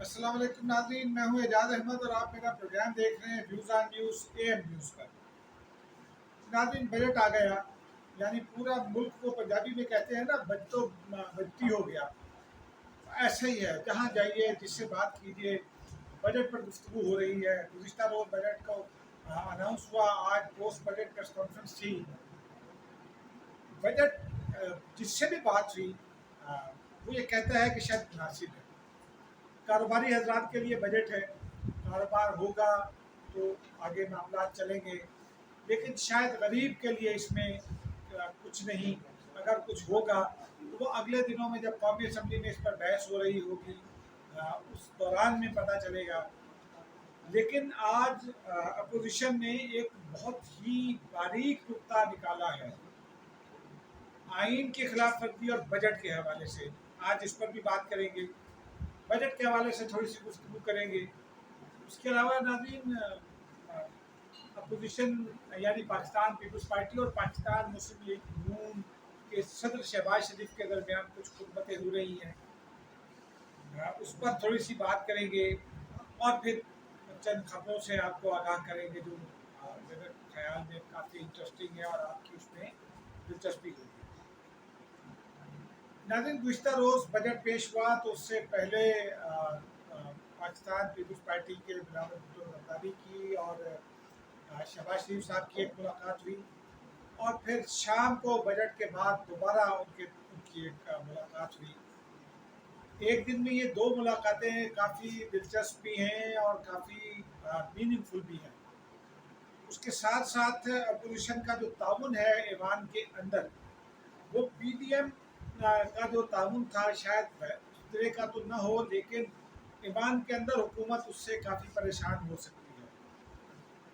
السلام علیکم ناظرین، میں ہوں اعجاز احمد اور آپ میرا پروگرام دیکھ رہے ہیں views on news A M news پر۔ ناظرین، بجٹ آ گیا، یعنی پورا ملک کو پنجابی میں کہتے ہیں نا بجٹوں بجتی ہو گیا۔ ایسا ہی ہے، جہاں جائیے جس سے بات کیجیے بجٹ پر گفتگو ہو رہی ہے۔ گزشتہ روز بجٹ کو اناؤنس ہوا، آج پوسٹ بجٹ پریس کانفرنس تھی۔ بجٹ جس سے بھی بات ہوئی وہ یہ کہتا ہے کہ شاید مناسب ہے۔ کاروباری حضرات کے لیے بجٹ ہے، کاروبار ہوگا تو آگے معاملات چلیں گے، لیکن شاید غریب کے لیے اس میں کچھ نہیں۔ اگر کچھ ہوگا تو وہ اگلے دنوں میں جب قومی اسمبلی میں اس پر بحث ہو رہی ہوگی اس دوران میں پتہ چلے گا۔ لیکن آج اپوزیشن نے ایک بہت ہی باریک نقطہ نکالا ہے آئین کی خلاف ورزی اور بجٹ کے حوالے سے۔ آج اس پر بھی بات کریں گے، بجٹ کے حوالے سے تھوڑی سی گفتگو کریں گے۔ اس کے علاوہ ناظرین، اپوزیشن یعنی پاکستان پیپلز پارٹی اور پاکستان مسلم لیگ نون کے صدر شہباز شریف کے درمیان کچھ خطبتیں ہو رہی ہیں، اس پر تھوڑی سی بات کریں گے اور پھر چند خبروں سے آپ کو آگاہ کریں گے جو میرے خیال میں کافی انٹرسٹنگ ہے اور آپ کی اس میں دلچسپی ہوگی۔ ناظرین، گزشتہ روز بجٹ پیش ہوا تو اس سے پہلے پاکستان پیپلز پارٹی کے بلاول بھٹو زرداری کی اور شہباز شریف صاحب کی ایک ملاقات ہوئی، اور پھر شام کو بجٹ کے بعد دوبارہ ان کی ایک ملاقات ہوئی۔ ایک دن میں یہ دو ملاقاتیں کافی دلچسپ بھی ہیں اور کافی میننگ فل بھی ہیں۔ اس کے ساتھ ساتھ اپوزیشن کا جو تعاون ہے ایوان کے اندر، وہ پی ڈی ایم کا جو تعاون تھا شاید اس طرح کا تو نہ ہو، لیکن ایوان کے اندر حکومت اس سے کافی پریشان ہو سکتی ہے۔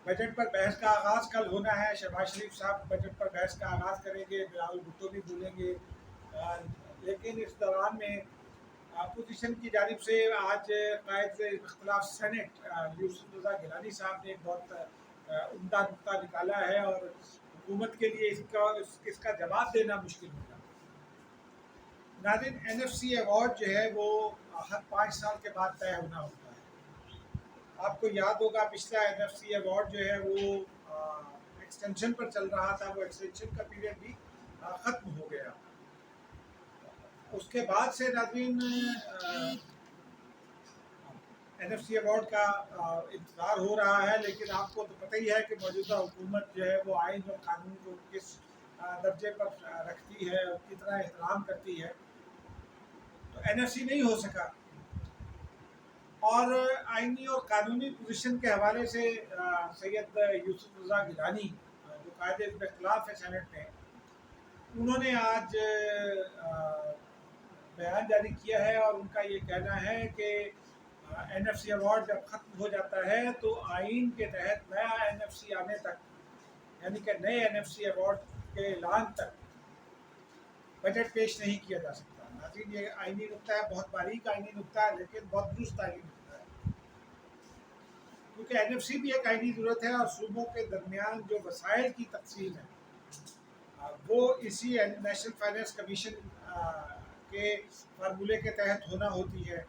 بجٹ پر بحث کا آغاز کل ہونا ہے، شہباز شریف صاحب بجٹ پر بحث کا آغاز کریں گے، بلاول بھٹو بھی بولیں گے، لیکن اس دوران میں اپوزیشن کی جانب سے آج قائد اختلاف سینٹ یوسف رضا گیلانی صاحب نے ایک بہت عمدہ نقطہ نکالا ہے اور حکومت کے لیے اس کا جواب دینا مشکل ہوگا۔ ناظرین، این ایف سی ایوارڈ جو ہے وہ ہر 5 سال کے بعد طے ہونا ہوتا ہے۔ آپ کو یاد ہوگا پچھلا این ایف سی ایوارڈ جو ہے وہ ایکسٹینشن پر چل رہا تھا، وہ ایکسٹینشن کا پیریڈ بھی ختم ہو گیا۔ اس کے بعد سے ناظرین این ایف سی ایوارڈ کا انتظار ہو رہا ہے، لیکن آپ کو تو پتہ ہی ہے کہ موجودہ حکومت جو ہے وہ آئین اور قانون کو کس درجے پر رکھتی ہے اور کتنا احترام کرتی ہے، تو این ایف سی نہیں ہو سکا۔ اور آئینی اور قانونی پوزیشن کے حوالے سے سید یوسف رضا گیلانی جو قائد اختلاف ہے سینٹ میں، انہوں نے آج بیان جاری کیا ہے اور ان کا یہ کہنا ہے کہ این ایف سی ایوارڈ جب ختم ہو جاتا ہے تو آئین کے تحت نیا این ایف سی آنے تک، یعنی کہ نئے این ایف سی ایوارڈ کے اعلان تک بجٹ پیش نہیں کیا جا سکتا۔ ناظرین، یہ آئینی نقطہ ہے، بہت باریک آئینی نقطہ ہے، لیکن بہت درست آئینی نقطہ ہے، کیونکہ این ایف سی بھی ایک آئینی ضرورت ہے اور صوبوں کے درمیان جو وسائل کی تقسیم ہے وہ اسی نیشنل فائنینس کمیشن کے فارمولے کے تحت ہونا ہوتی ہے۔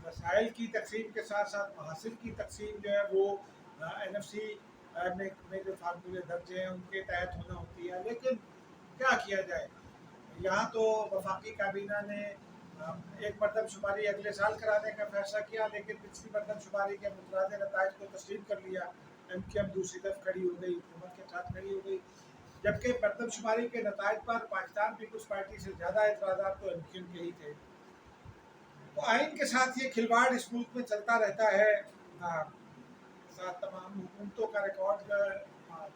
وسائل کی تقسیم کے ساتھ ساتھ محاصر کی تقسیم جو ہے وہ این ایف سی میں جو فارمولے درج ہیں ان کے تحت ہونا ہوتی ہے۔ لیکن کیا کیا جائے، یہاں تو وفاقی کابینہ نے ایک مردم شماری اگلے سال کرانے کا فیصلہ کیا، لیکن پچھلی مردم شماری کے متبادل نتائج کو تسلیم کر لیا۔ ایم کیو ایم دوسری طرف کھڑی ہو گئی، حکومت کے ساتھ کھڑی ہو گئی، جبکہ مردم شماری کے نتائج پر پاکستان پیپلز پارٹی سے زیادہ اعتراضات تو ایم کیو ایم کے ہی تھے۔ تو آئین کے ساتھ یہ کھلواڑ اس ملک میں چلتا رہتا ہے۔ ساتھ تمام حکومتوں کا ریکارڈ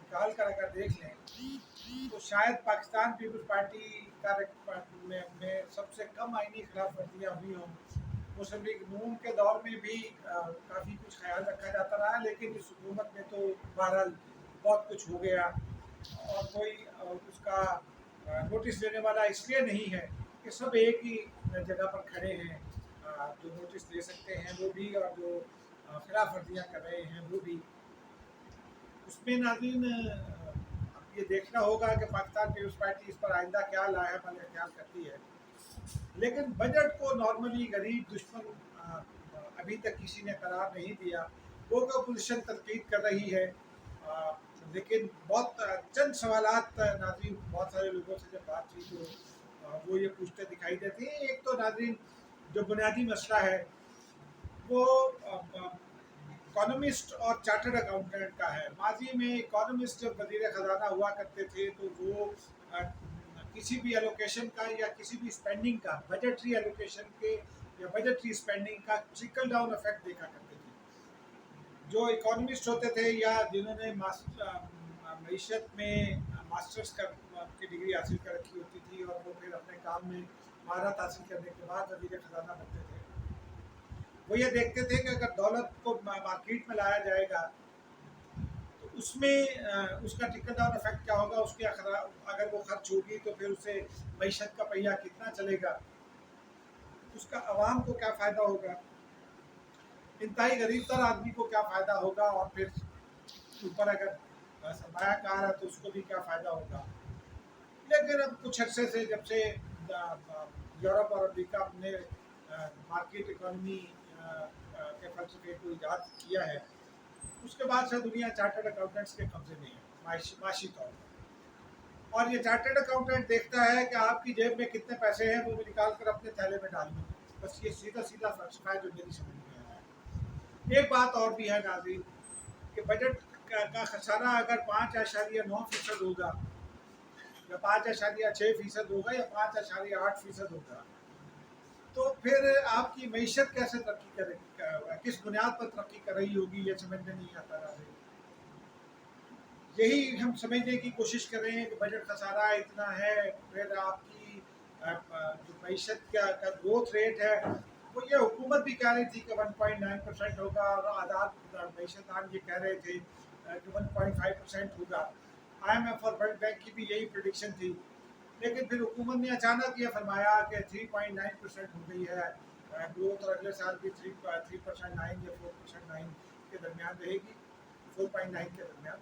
نکال کر اگر دیکھ لیں تو شاید پاکستان پیپلز پارٹی میں سب سے کم آئینی خلاف ورزیاں ہوئی ہوں۔ مسلم لیگ نون کے دور میں بھی کافی کچھ خیال رکھا جاتا رہا، لیکن اس حکومت میں تو بہرحال بہت کچھ ہو گیا اور کوئی اس کا نوٹس لینے والا اس لیے نہیں ہے کہ سب ایک ہی جگہ پر کھڑے ہیں، جو نوٹس لے سکتے ہیں وہ بھی اور جو خلاف ورزیاں کر رہے ہیں وہ بھی۔ اس میں ناظرین اب یہ دیکھنا ہوگا کہ پاکستان پیپلز پارٹی اس پر آئندہ کیا لاہے عمل اختیار کرتی ہے۔ لیکن بجٹ کو نارملی غریب دشمن ابھی تک کسی نے قرار نہیں دیا. وہ اپوزیشن تنقید کر رہی ہے, لیکن بہت چند سوالات ناظرین بہت سارے لوگوں سے جب بات کی تو وہ یہ پوچھتے دکھائی دیتے ہیں. ایک تو ناظرین جو بنیادی مسئلہ ہے وہ اکانومسٹ اور چارٹرڈ اکاؤنٹنٹ کا ہے. ماضی میں اکانومسٹ جب وزیر خزانہ ہوا کرتے تھے تو وہ کسی بھی ایلوکیشن کا یا کسی بھی اسپینڈنگ کا بجٹری ایلوکیشن کے یا بجٹری اسپینڈنگ کا ٹرکل ڈاؤن افیکٹ دیکھا کرتے تھے. جو اکانومسٹ ہوتے تھے یا جنہوں نے معیشت میں ماسٹرس کی ڈگری حاصل کر رکھی ہوتی تھی اور وہ پھر اپنے کام میں مہارت حاصل کرنے کے بعد وزیر خزانہ بنتے تھے, وہ یہ دیکھتے تھے کہ اگر دولت کو مارکیٹ میں لایا جائے گا تو اس میں اس کا ٹرکل ڈاؤن افیکٹ کیا ہوگا, اس کے اگر وہ خرچ ہوگی تو پھر اسے معیشت کا پہیہ کتنا چلے گا, اس کا عوام کو کیا فائدہ ہوگا, انتہائی غریب تر آدمی کو کیا فائدہ ہوگا, اور پھر اوپر اگر سرمایہ کار ہے تو اس کو بھی کیا فائدہ ہوگا. لیکن اب کچھ عرصے سے جب سے یورپ اور امریکہ نے مارکیٹ اکانومی کے فلسفے کو ایجاد کیا ہے, اس کے بعد سے دنیا چارٹرڈ اکاؤنٹنٹس کے قبضے میں ہے معاشی طور پر. اور یہ چارٹرڈ اکاؤنٹنٹ دیکھتا ہے کہ آپ کی جیب میں کتنے پیسے ہیں وہ بھی نکال کر اپنے تھیلے میں ڈال دیں. بس یہ سیدھا سیدھا فلسفہ ہے جو میری سمجھ میں آیا ہے. ایک بات اور بھی ہے ناظرین کہ بجٹ کا خسارہ اگر 5.9% ہوگا یا 5.6% ہوگا یا 5.8% ہوگا تو پھر آپ کی معیشت کیسے ترقی کرے گی, کس بنیاد پر ترقی کر رہی ہوگی, یہ سمجھ میں نہیں آتا رہا. یہی ہم سمجھنے کی کوشش کر رہے ہیں کہ بجٹ خسارہ اتنا ہے, پھر آپ کی جو معیشت کا گروتھ ریٹ ہے وہ یہ حکومت بھی کہہ رہی تھی کہ 1.9% ہوگا, اور آزاد معیشت دان یہ کہہ رہے تھے کہ 1.5% ہوگا. آئی ایم ایف اور ورلڈ بینک کی بھی یہی پریڈکشن تھی, لیکن پھر حکومت نے اچانک یہ فرمایا کہ 3.9% ہو گئی ہے گروتھ, اور اگلے سال بھی 3.9 یا 4.9 کے درمیان رہے گی, 4.9 کے درمیان.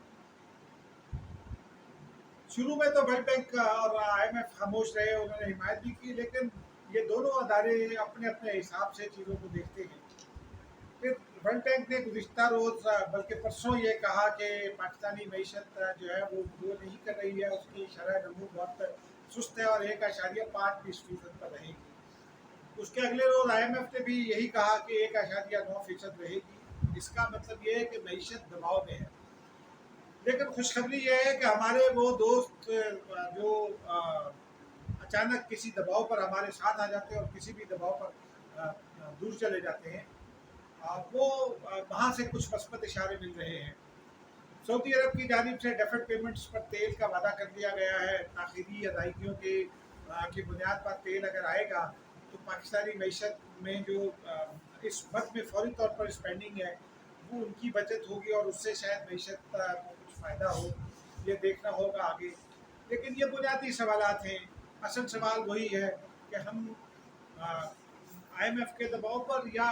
شروع میں تو ورلڈ بینک اور آئی ایم ایف خاموش رہے, انہوں نے حمایت بھی کی, لیکن یہ دونوں ادارے اپنے اپنے حساب سے چیزوں کو دیکھتے ہیں. پھر ورلڈ بینک نے گزشتہ روز بلکہ پرسوں یہ کہا کہ پاکستانی معیشت جو ہے وہ گرو نہیں کر رہی ہے, اس کی شرح نمو بہت سست ہے اور 1.5% پر رہے گی. اس کے اگلے روز آئی ایم ایف نے بھی یہی کہا کہ 1.9% رہے گی. اس کا مطلب یہ ہے کہ معیشت دباؤ میں ہے. لیکن خوشخبری یہ ہے کہ ہمارے وہ دوست جو اچانک کسی دباؤ پر ہمارے ساتھ آ جاتے ہیں اور کسی بھی دباؤ پر دور چلے جاتے ہیں, وہ وہاں سے کچھ مثبت اشارے مل رہے ہیں. سعودی عرب کی جانب سے ڈیفرڈ پیمنٹس پر تیل کا وعدہ کر دیا گیا ہے. تاخیری ادائیگیوں کی بنیاد پر تیل اگر آئے گا تو پاکستانی معیشت میں جو اس وقت میں فوری طور پر اسپینڈنگ ہے وہ ان کی بچت ہوگی, اور اس سے شاید معیشت کو کچھ فائدہ ہو, یہ دیکھنا ہوگا آگے. لیکن یہ بنیادی سوالات ہیں. اصل سوال وہی ہے کہ ہم آئی ایم ایف کے دباؤ پر یا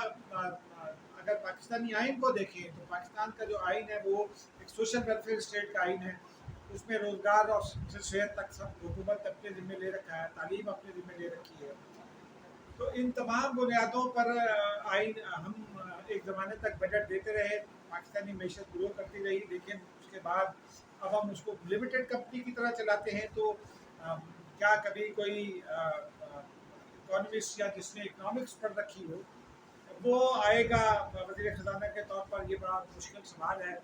اگر پاکستانی آئین کو دیکھیں تو پاکستان کا جو آئین ہے وہ ایک سوشل ویلفیئر اسٹیٹ کا آئین ہے. اس میں روزگار اور صحت تک سب حکومت اپنے ذمہ لے رکھا ہے, تعلیم اپنے ذمہ لے رکھی ہے. تو ان تمام بنیادوں پر آئین ہم ایک زمانے تک بجٹ دیتے رہے, پاکستانی معیشت گرو کرتی رہی, لیکن اس کے بعد اب ہم اس کو لمیٹڈ کمپنی کی طرح چلاتے ہیں. تو کیا کبھی کوئی اکانومسٹ یا جس نے اکنامکس پڑھ رکھی ہو وہ آئے گا وزیر خزانہ کے طور پر, یہ بڑا مشکل سوال ہے.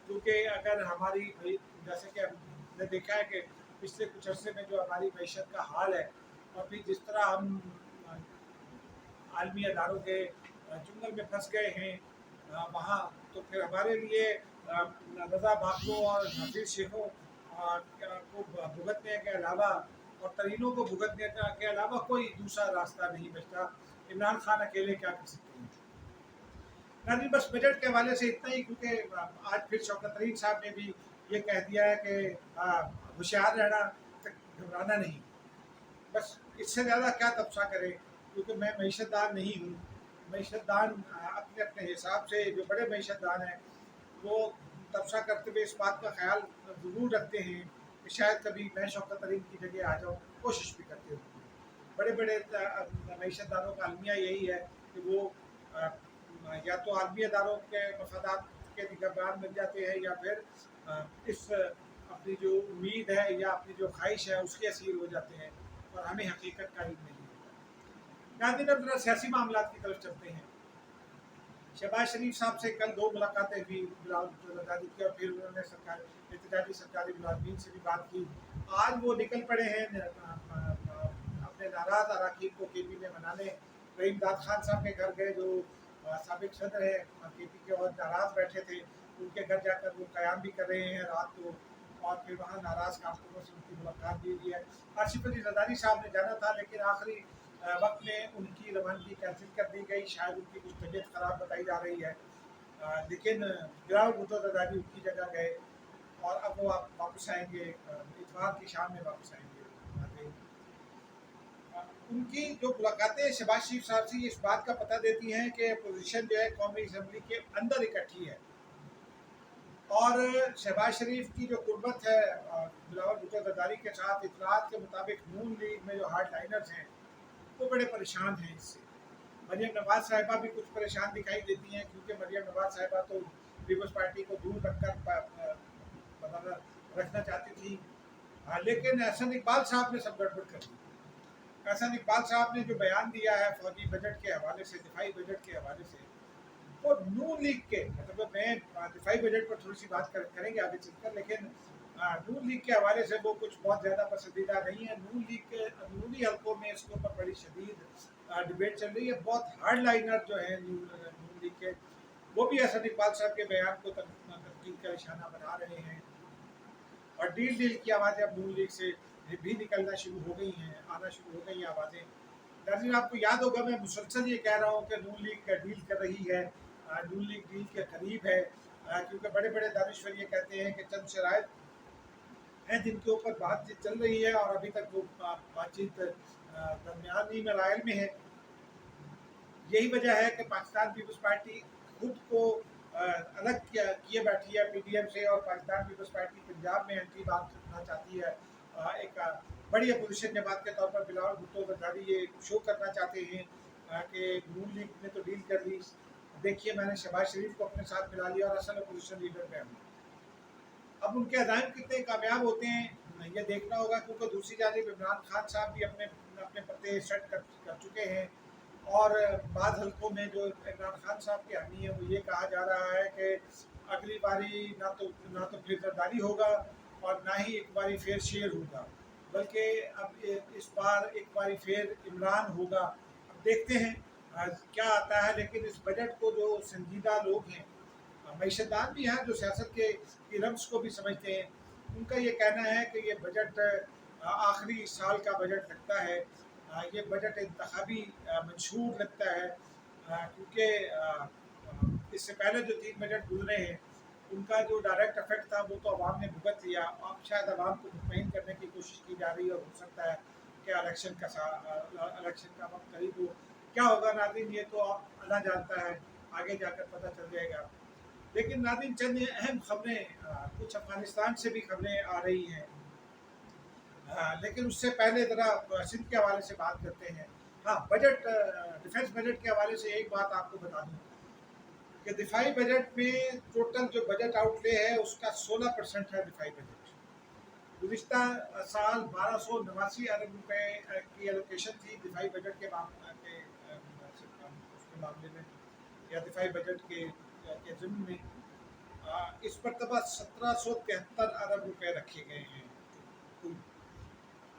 کیونکہ اگر ہماری جیسے کہ ہم نے دیکھا ہے کہ پچھلے کچھ عرصے میں جو ہماری معیشت کا حال ہے, اور پھر جس طرح ہم عالمی اداروں کے جنگل میں پھنس گئے ہیں وہاں, تو پھر ہمارے لیے رضا بھاکروں اور نذیر شیخوں کو بھگتنے کے علاوہ اور ترینوں کو بھگتنے کے علاوہ کوئی دوسرا راستہ نہیں بچتا. عمران خان اکیلے کیا کر سکتے ہیں. ناظرین بس بجٹ کے حوالے سے اتنا ہی, کیونکہ آج پھر شوکت ترین صاحب نے بھی یہ کہہ دیا ہے کہ ہوشیار رہنا, گھبرانا نہیں. بس اس سے زیادہ کیا تبصرہ کرے, کیونکہ میں معیشت دان نہیں ہوں. معیشت دان اپنے اپنے حساب سے جو بڑے معیشت دان ہیں وہ تبصرہ کرتے ہوئے اس بات کا خیال ضرور رکھتے ہیں کہ شاید کبھی میں شوکت ترین کی جگہ آ جاؤں, کوشش بھی کرتے ہوئے. बड़े बड़े मीशत दारों का अलमिया यही है कि वो या तो आलमी अदारों के मफादात के निगरान बन जाते हैं या फिर इस अपनी जो उम्मीद है या अपनी जो ख्वाहिश है उसके असीर हो जाते हैं और हमें हकीकत का इल्म नहीं होता। नाज़रीन, अब जरा सियासी मामला की तरफ चलते हैं। शहबाज शरीफ साहब से कल 2 मुलाकातें हुई बिलावल भुट्टो ज़रदारी की, और फिर उन्होंने एहतजाजी सरकारी मुलाजमीन से भी बात की। आज वो निकल पड़े हैं अपने नाराज़ अरकान को के पी में मनाने। रहीम दाद खान साहब के घर गए, जो साबिक सदर है के पी के, और नाराज़ बैठे थे। उनके घर जाकर वो क़याम भी कर रहे हैं रात को, और फिर वहाँ नाराज़ कारकुनों से उनकी मुलाकात भी हुई है। आसिफ अली ज़रदारी साहब ने जाना था, लेकिन आखिरी वक्त में उनकी रवानगी कैंसिल कर दी गई। शायद उनकी कुछ तबीयत ख़राब बताई जा रही है, लेकिन बिलावल भुट्टो ज़रदारी उनकी जगह गए, और अब वो वापस आएंगे, इतवार की शाम में वापस आएंगे। उनकी जो मुलाकातें शहबाज शरीफ साहब से इस बात का पता देती हैं कि अपोजिशन जो है कौमी असम्बली के अंदर इकट्ठी है, और शहबाज शरीफ की जो कुर्बत है बिलावल भुट्टो ज़रदारी के साथ, इतलात के मुताबिक नून लीग में जो हार्ड लाइनर्स हैं वो बड़े परेशान हैं इससे। मरियम नवाज साहिबा भी कुछ परेशान दिखाई देती हैं, क्योंकि मरियम नवाज साहिबा तो पीपल्स पार्टी को दूर रखना चाहती थी, लेकिन एहसन इकबाल साहब ने सब गड़बड़ कर दी। एहसन इकबाल साहब ने जो बयान दिया है फौजी बजट के हवाले से, दिफाई बजट के हवाले से, वो नून लीग के, मतलब मैं दिफाई बजट पर थोड़ी सी बात करेंगे आगे चलकर, लेकिन नून लीग के हवाले से वो कुछ बहुत ज़्यादा पसंदीदा नहीं है। नून लीग के अंदरूनी हल्कों में इसके ऊपर बड़ी शदीद डिबेट चल रही है। बहुत हार्ड लाइनर जो है नून लीग के, वो भी एहसन इकबाल साहब के बयान को तनकीद का निशाना बना रहे हैं, और डील की आवाज़ें अब नून लीग से भी निकलना शुरू हो गई हैं, आना शुरू हो गई हैं आवाज़ें। नाज़रीन, आपको याद होगा मैं मुसलसल ये कह रहा हूँ कि नून लीग का डील कर रही है, नून लीग डील के करीब है, क्योंकि बड़े बड़े दानिश्वर ये कहते हैं कि चंद शराइत हैं जिनके ऊपर बातचीत चल रही है, और अभी तक वो बातचीत दरमियानी मराइल में है। यही वजह है कि पाकिस्तान पीपल्स पार्टी खुद को अलग किए बैठी है PDM से, और पाकिस्तान पीपल्स पार्टी पंजाब में एंट्री बात करना चाहती है। एक बड़ी अपोजिशन जमात के तौर पर बिलावल भुट्टो ज़रदारी ये शो करना चाहते हैं कि नून लीग ने तो डील कर ली, देखिए मैंने शहबाज शरीफ को अपने साथ मिला लिया और असल अपोजिशन लीडर मैं हूँ। अब उनके अज़ाइम कितने कामयाब होते हैं ये देखना होगा, क्योंकि दूसरी जानिब इमरान खान साहब भी अपने अपने पत्ते सेट कर चुके हैं, और बाद हल्कों में जो इमरान खान साहब की हामी है वो ये कहा जा रहा है कि अगली बारी ना तो फिर ज़रदारी होगा और ना ही एक बारी फिर शेर होगा, बल्कि अब इस बार एक बारी फिर इमरान होगा। अब देखते हैं क्या आता है, लेकिन इस बजट को जो संजीदा लोग हैं, मैशदान भी हैं जो सियासत के रम्स को भी समझते हैं, उनका ये कहना है कि ये बजट आखिरी साल का बजट लगता है, ये बजट इंतखाबी मंशूर लगता है, क्योंकि इससे पहले जो 3 बजट गुजरे हैं उनका जो डायरेक्ट इफेक्ट था वो तो अवाम ने भुगत लिया। अब शायद अवाम को मुतमईन करने की कोशिश की जा रही है, और हो सकता है कि इलेक्शन का वक्त करीब हो। क्या होगा नाज़रीन, ये तो आप अल्लाह जानता है, आगे जाकर पता चल जाएगा। लेकिन नाज़रीन, चंद अहम खबरें, कुछ अफगानिस्तान से भी खबरें आ रही हैं, लेकिन उससे पहले ज़रा सिंध के हवाले से बात करते हैं। हाँ, बजट, डिफेंस बजट के हवाले से एक बात आपको बता दूँ कि दिफाई बजट में टोटल जो बजट आउटले है उसका 16% है दिफाई बजट। गुज़िश्ता साल 1289 अरब रुपए की एलोकेशन थी दिफाई बजट के मामले में, या दिफाई बजट के ज़िम्न में। इस मरतबा 1773 अरब रुपए रखे गए हैं।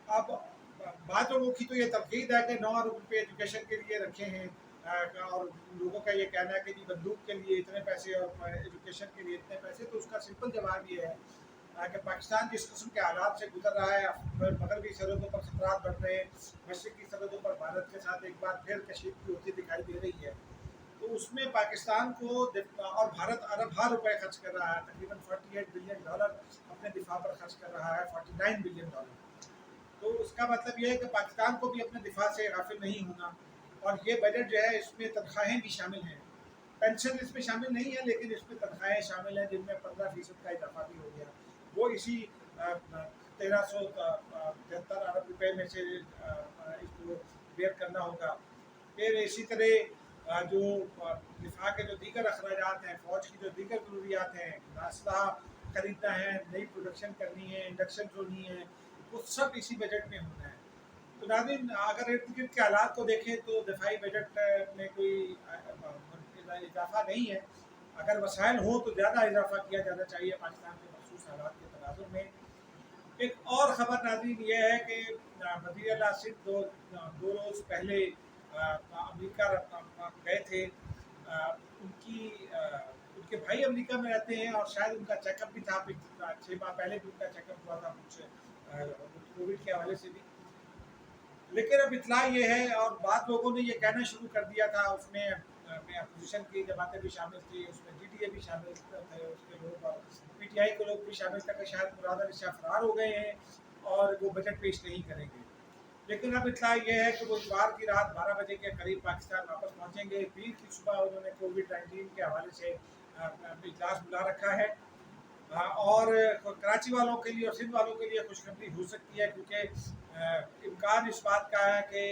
अब बात लोगों की तो ये तनकीद है कि 9 अरब रुपये एजुकेशन के लिए रखे हैं, और लोगों का ये कहना है कि जी बंदूक के लिए इतने पैसे और एजुकेशन के लिए इतने पैसे। तो उसका सिंपल जवाब ये है कि पाकिस्तान जिस किस्म के हालात से गुजर रहा है, मगरबी सरहदों पर खतरात बढ़ रहे हैं, मशरक़ी सरहदों पर भारत के साथ एक बार फिर कशीदगी होती दिखाई दे रही है, तो उसमें पाकिस्तान को, और भारत अरब रुपए खर्च कर रहा है, तकरीबन $48 बिलियन अपने दिफा पर खर्च कर रहा है, $49 बिलियन। तो उसका मतलब ये है कि पाकिस्तान को भी अपने दिफा से गाफिल नहीं होना। और ये बजट जो है इसमें तनख्वाहें भी शामिल हैं, पेंशन इसमें शामिल नहीं है, लेकिन इसमें तनख्वाहें शामिल हैं जिनमें 15% का इजाफा भी हो गया। वो इसी 1373 अरब रुपए में से इसको बेयर करना होगा। फिर इसी तरह जो दिफा के जो दीगर अखराजात हैं, फ़ौज की जो दीगर ज़रूरियात हैं, असलहा खरीदना है, नई प्रोडक्शन करनी है, इंडक्शन होनी है, वो सब इसी बजट में होना है। तो नाज़रीन, अगर इर्द गिर्द के हालात को देखें तो दिफाई बजट में कोई इजाफा नहीं है। अगर वसाइल हो तो ज़्यादा इजाफा किया जाना चाहिए पाकिस्तान के मखसूस हालात के तनाजुर में। एक और ख़बर नाज़रीन ये है कि वज़ीर आला सिंध दो रोज़ पहले अमेरिका गए थे। उनके भाई अमेरिका में रहते हैं और शायद उनका चेकअप भी था, 6 माह पहले भी उनका चेकअप हुआ था कुछ कोविड के हवाले से भी। लेकिन अब इतला ये है और बाद लोगों ने ये कहना शुरू कर दिया था, उसमें अपोजिशन की जमातें भी शामिल थी, उसमें जीटीए भी शामिल थे उसके लोग, और पीटीआई के लोग भी शामिल थे कि शायद मुराद अली शाह फरार हो गए हैं और वो बजट पेश नहीं करेंगे। लेकिन अब इतला ये है कि वो इतवार की रात 12 बजे के करीब पाकिस्तान वापस पहुँचेंगे। पीर की सुबह उन्होंने कोविड-19 के हवाले से इजलास बुला रखा है। और कराची वालों के लिए और सिंध वालों के लिए खुशखबरी हो सकती है, क्योंकि इम्कान इस बात का है कि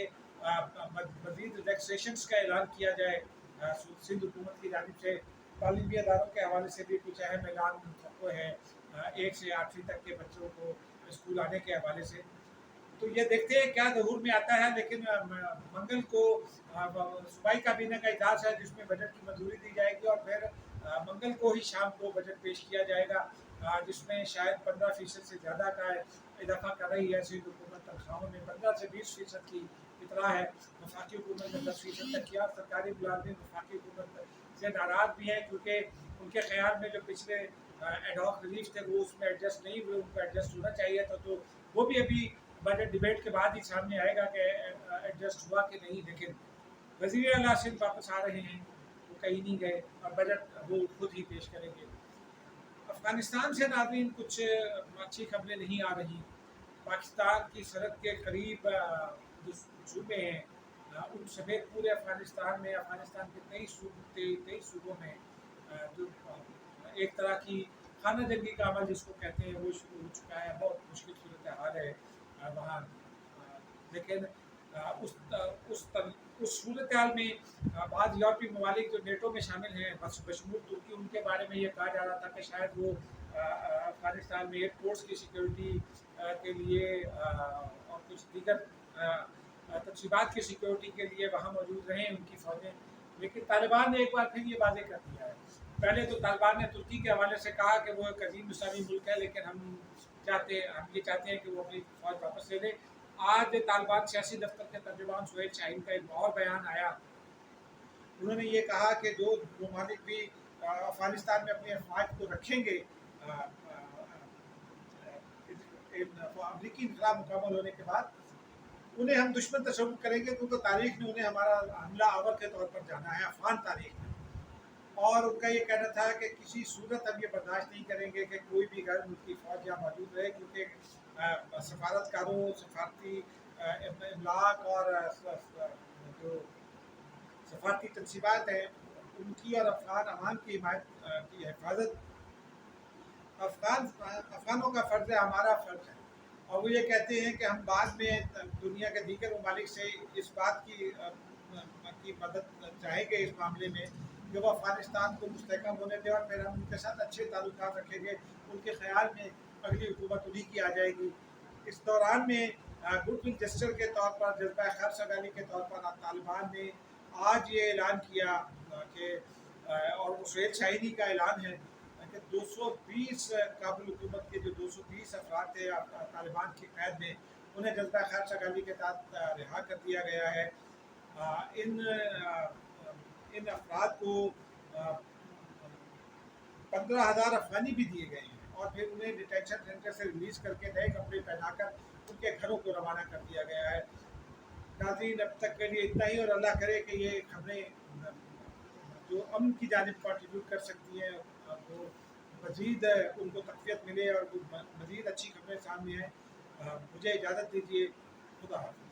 मज़ीद रिलैक्सेशंस का ऐलान किया जाए सिंध हुकूमत की जानिब से। तालीमी अदारों के हवाले से भी कुछ अहम ऐलान सबको है, 1 से 8वीं तक के बच्चों को स्कूल आने के हवाले से। तो ये देखते हैं क्या ज़हूर में आता है। लेकिन मंगल को सूबाई काबीना का इजलास है जिसमें बजट की मंजूरी दी जाएगी और फिर मंगल को ही शाम को बजट पेश किया जाएगा, जिसमें शायद 15% से ज़्यादा का इजाफा कर रही है सिंध हुकूमत। तनख्वाहों में 15 से 20% की इतना है। वफाकी हुकूमत ने 10% तक किया। सरकारी मुलाजिम वफाकी हुकूमत से नाराज़ भी हैं, क्योंकि उनके ख्याल में जो पिछले एडहॉक रिलीफ थे वो उसमें एडजस्ट नहीं हुए, उनको एडजस्ट होना चाहिए था। तो वो भी अभी बजट डिबेट के बाद ही सामने आएगा कि एडजस्ट हुआ कि नहीं। लेकिन वज़ीर आला सिंध वापस आ रहे हैं, वो कहीं नहीं गए और बजट वो खुद ही पेश करेंगे। अफ़गानिस्तान से नाज़रीन कुछ अच्छी खबरें नहीं आ रही। पाकिस्तान की सरहद के करीब जो सूबे हैं, उन समेत पूरे अफ़गानिस्तान के 23 सूबों में जो एक तरह की खाना जंगी का अमल जिसको कहते हैं वो शुरू हो चुका है। बहुत मुश्किल सूरत हाल है वहाँ। लेकिन उस सूरत हाल में बाद यूरोपीय ममालिक जो नेटो में शामिल हैं बशमूल तुर्की, उनके बारे में ये कहा जा रहा था कि शायद वो अफ़गानिस्तान में एयरपोर्ट्स की सिक्योरिटी के लिए और कुछ दीगर तनसीबात की सिक्योरिटी के लिए वहाँ मौजूद रहें उनकी फ़ौजें। लेकिन तालिबान ने एक बार फिर ये वाज़ेह कर दिया है। पहले तो तालिबान ने तुर्की के हवाले से कहा कि वो एक अजीम इस्लामी मुल्क है, लेकिन हम ये चाहते हैं कि वो अपनी फ़ौज वापस ले लें। आज तालिबान सियासी दफ्तर के तर्जुमान सुहेल शाहीन का एक और बयान आया। उन्होंने ये कहा कि जो ममालिक भी अफ़गानिस्तान में अपनी अफवाज को रखेंगे अमरीकी इंतज़ाम मुकम्मल होने के बाद, उन्हें हम दुश्मन तस्वुर करेंगे, क्योंकि तारीख ने उन्हें हमारा हमला आवर के तौर पर जाना है, अफ़गान तारीख में। और उनका ये कहना था कि किसी सूरत हम ये बर्दाश्त नहीं करेंगे कि कोई भी गैर मुल्की फ़ौज यहाँ मौजूद रहे, क्योंकि सफारतकारों, सफारती इमलाक और जो सफारती तनसीबात हैं उनकी और अफ़गान अवाम की हिमायत की हिफाजत अफ़गानों का फ़र्ज़ है, हमारा फ़र्ज़ है। और वो ये कहते हैं कि हम बाद में दुनिया के दीगर ममालिक से इस बात की मदद चाहेंगे इस मामले में कि वो अफ़गानिस्तान को मुस्तहकम होने दें और फिर हम उनके साथ अच्छे ताल्लुकात रखेंगे। उनके ख़्याल में अगली हुकूमत उन्हीं की आ जाएगी। इस दौरान में गुडविल जेस्चर के तौर पर, जज्बा खैर-सगाली के तौर पर तालिबान ने आज ये ऐलान किया कि और वो सुहेल शाहीनी का ऐलान है कि 220 काबुल हुकूमत के जो 220 अफराद थे तालिबान की कैद में, उन्हें जज्बा खैर-सगाली के तहत रिहा कर दिया गया है। इन अफराद को 15,000 अफ़गानी भी दिए गए हैं और फिर उन्हें डिटेंशन सेंटर से रिलीज़ करके नए कपड़े पहनाकर उनके घरों को रवाना कर दिया गया है। नाज़रीन, अब तक के लिए इतना ही, और अल्लाह करे कि ये खबरें जो अमन की जानिब कंट्रीब्यूट कर सकती हैं वो मज़ीद उनको तक़वियत मिले और मज़ीद अच्छी खबरें सामने आएँ। मुझे इजाज़त दीजिए। खुदा हाफ़िज़।